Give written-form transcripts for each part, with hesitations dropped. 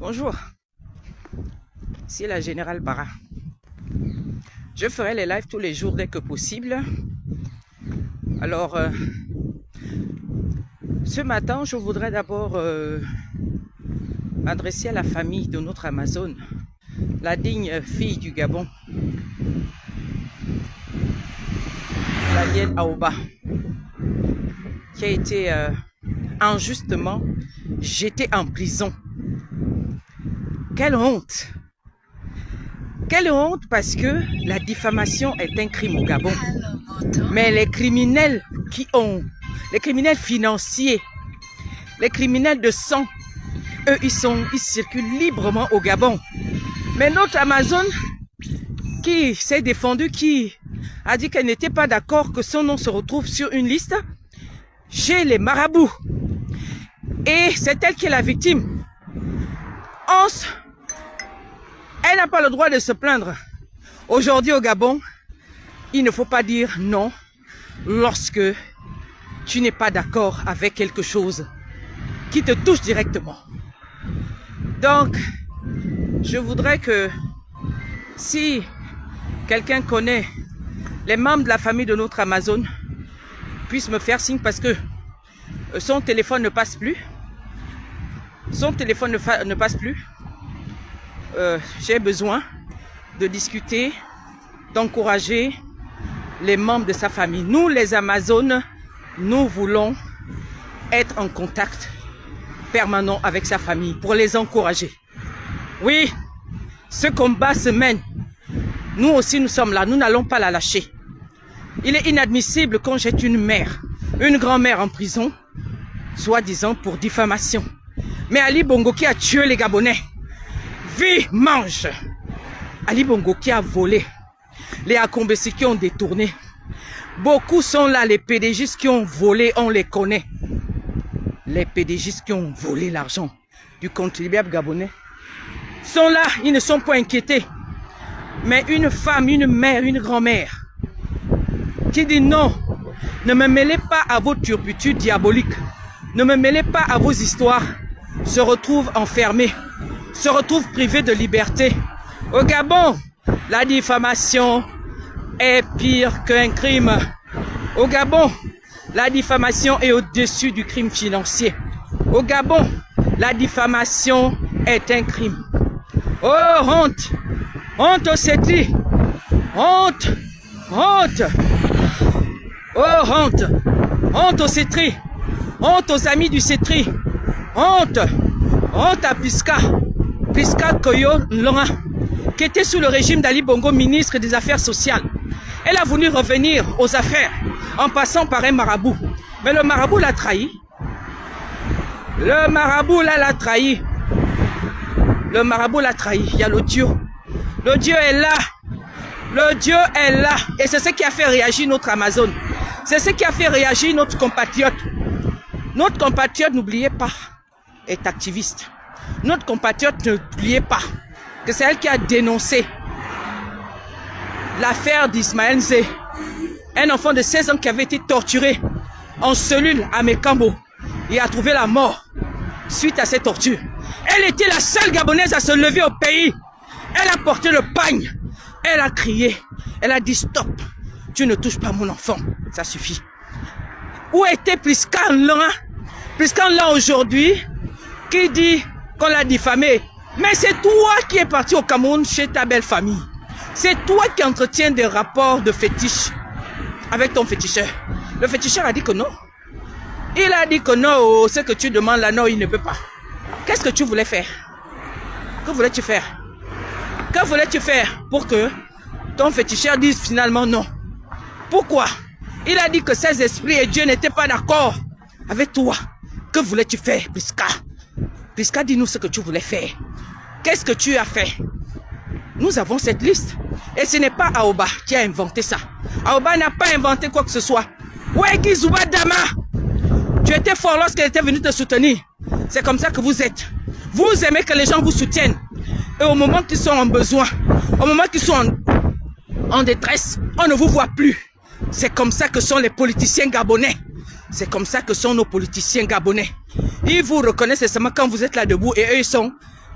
Bonjour, c'est la Générale Bara. Je ferai les lives tous les jours dès que possible. Alors, ce matin, je voudrais d'abord m'adresser à la famille de notre Amazone, la digne fille du Gabon, Daniel Aoba, qui a été injustement jetée en prison. Quelle honte! Quelle honte, parce que la diffamation est un crime au Gabon. Mais les criminels les criminels financiers, les criminels de sang, eux, ils circulent librement au Gabon. Mais notre Amazone, qui s'est défendue, qui a dit qu'elle n'était pas d'accord que son nom se retrouve sur une liste chez les marabouts. Et c'est elle qui est la victime. Elle n'a pas le droit de se plaindre. Aujourd'hui au Gabon, il ne faut pas dire non lorsque tu n'es pas d'accord avec quelque chose qui te touche directement. Donc, je voudrais que si quelqu'un connaît les membres de la famille de notre Amazone, puisse me faire signe parce que son téléphone ne passe plus. Son téléphone ne passe plus. J'ai besoin de discuter, d'encourager les membres de sa famille. Nous, les Amazones, nous voulons être en contact permanent avec sa famille pour les encourager. Oui, ce combat se mène. Nous aussi, nous sommes là. Nous n'allons pas la lâcher. Il est inadmissible qu'on jette une mère, une grand-mère en prison, soi-disant pour diffamation. Mais Ali Bongo qui a tué les Gabonais, vie mange. Ali Bongo qui a volé, les Akombesi qui ont détourné. Beaucoup sont là, les PDG qui ont volé, on les connaît. Les PDG qui ont volé l'argent du contribuable gabonais sont là, ils ne sont pas inquiétés. Mais une femme, une mère, une grand-mère qui dit non, ne me mêlez pas à vos turpitudes diaboliques, ne me mêlez pas à vos histoires, se retrouve enfermée, se retrouve privée de liberté. Au Gabon, la diffamation est pire qu'un crime. Au Gabon, la diffamation est au-dessus du crime financier. Au Gabon, la diffamation est un crime. Oh, honte! Honte au CETRI! Honte! Honte! Oh, honte! Honte au CETRI! Honte aux amis du CETRI! Honte! Honte à Piska Koyo Nlonga, qui était sous le régime d'Ali Bongo, ministre des Affaires sociales. Elle a voulu revenir aux affaires en passant par un marabout. Mais le marabout l'a trahi. Le marabout là l'a trahi. Le marabout l'a trahi. Il y a le Dieu. Le Dieu est là. Le Dieu est là. Et c'est ce qui a fait réagir notre Amazone. C'est ce qui a fait réagir notre compatriote. Notre compatriote, n'oubliez pas, est activiste. Notre compatriote, n'oubliez pas que c'est elle qui a dénoncé l'affaire d'Ismaël Zé, un enfant de 16 ans qui avait été torturé en cellule à Mekambo et a trouvé la mort suite à cette torture. Elle était la seule Gabonaise à se lever au pays. Elle a porté le pagne. Elle a crié. Elle a dit stop. Tu ne touches pas mon enfant. Ça suffit. Où était Priska Nlonga? Priska Nlonga aujourd'hui qui dit qu'on l'a diffamé. Mais c'est toi qui es parti au Cameroun chez ta belle famille. C'est toi qui entretiens des rapports de fétiche avec ton féticheur. Le féticheur a dit que non. Il a dit que non, ce que tu demandes là, non, il ne peut pas. Qu'est-ce que tu voulais faire? Que voulais-tu faire? Que voulais-tu faire pour que ton féticheur dise finalement non? Pourquoi? Il a dit que ses esprits et Dieu n'étaient pas d'accord avec toi. Que voulais-tu faire, Priska? Priska, dis-nous ce que tu voulais faire. Qu'est-ce que tu as fait? Nous avons cette liste. Et ce n'est pas Aoba qui a inventé ça. Aoba n'a pas inventé quoi que ce soit. Wegi Zuba Dama, tu étais fort lorsqu'elle était venue te soutenir. C'est comme ça que vous êtes. Vous aimez que les gens vous soutiennent. Et au moment qu'ils sont en besoin, au moment qu'ils sont en détresse, on ne vous voit plus. C'est comme ça que sont les politiciens gabonais. C'est comme ça que sont nos politiciens gabonais. Ils vous reconnaissent seulement quand vous êtes là debout et eux ils sont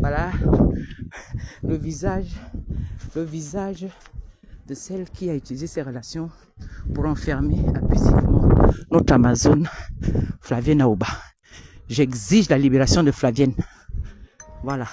Voilà le visage de celle qui a utilisé ses relations pour enfermer abusivement notre Amazone, Flavienne Aouba. J'exige la libération de Flavienne. Voilà.